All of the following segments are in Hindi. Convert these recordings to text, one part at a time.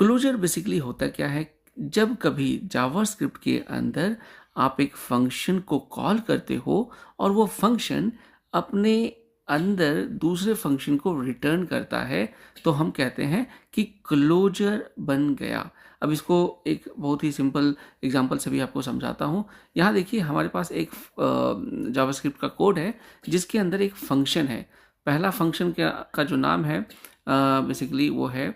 क्लोजर बेसिकली होता क्या है, जब कभी जावास्क्रिप्ट के अंदर आप एक फंक्शन को कॉल करते हो और वो फंक्शन अपने अंदर दूसरे फंक्शन को रिटर्न करता है, तो हम कहते हैं कि क्लोजर बन गया। अब इसको एक बहुत ही सिंपल एग्जांपल से भी आपको समझाता हूँ। यहाँ देखिए हमारे पास एक जावास्क्रिप्ट का कोड है जिसके अंदर एक फंक्शन है। पहला फंक्शन का जो नाम है बेसिकली वो है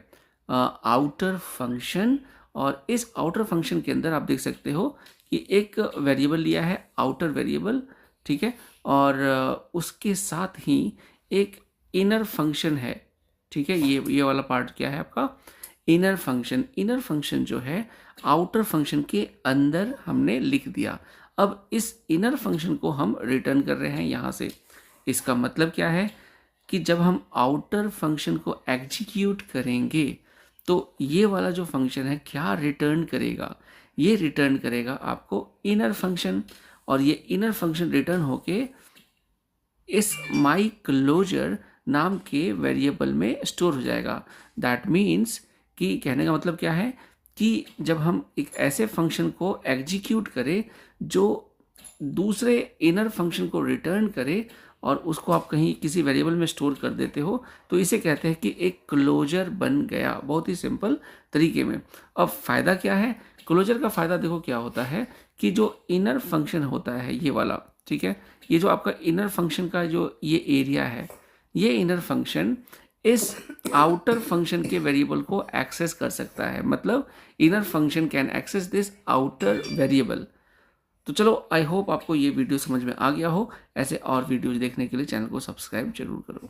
आउटर फंक्शन, और इस आउटर फंक्शन के अंदर आप देख सकते हो कि एक वेरिएबल लिया है, आउटर वेरिएबल, ठीक है, और उसके साथ ही एक इनर फंक्शन है, ठीक है। ये वाला पार्ट क्या है आपका, इनर फंक्शन। इनर फंक्शन जो है आउटर फंक्शन के अंदर हमने लिख दिया। अब इस इनर फंक्शन को हम रिटर्न कर रहे हैं यहाँ से। इसका मतलब क्या है कि जब हम आउटर फंक्शन को एग्जीक्यूट करेंगे तो ये वाला जो फंक्शन है क्या रिटर्न करेगा, ये रिटर्न करेगा आपको इनर फंक्शन, और ये इनर फंक्शन रिटर्न होके इस माई क्लोजर नाम के वेरिएबल में स्टोर हो जाएगा। दैट मीन्स कि कहने का मतलब क्या है कि जब हम एक ऐसे फंक्शन को एग्जीक्यूट करें जो दूसरे इनर फंक्शन को रिटर्न करे और उसको आप कहीं किसी वेरिएबल में स्टोर कर देते हो, तो इसे कहते हैं कि एक क्लोजर बन गया, बहुत ही सिंपल तरीके में। अब फ़ायदा क्या है, क्लोजर का फ़ायदा देखो क्या होता है कि जो इनर फंक्शन होता है ये वाला, ठीक है, ये जो आपका इनर फंक्शन का जो ये एरिया है, ये इनर फंक्शन इस आउटर फंक्शन के वेरिएबल को एक्सेस कर सकता है। मतलब inner function can access this outer variable. तो चलो, आई होप आपको ये वीडियो समझ में आ गया हो। ऐसे और वीडियोज देखने के लिए चैनल को सब्सक्राइब जरूर करो।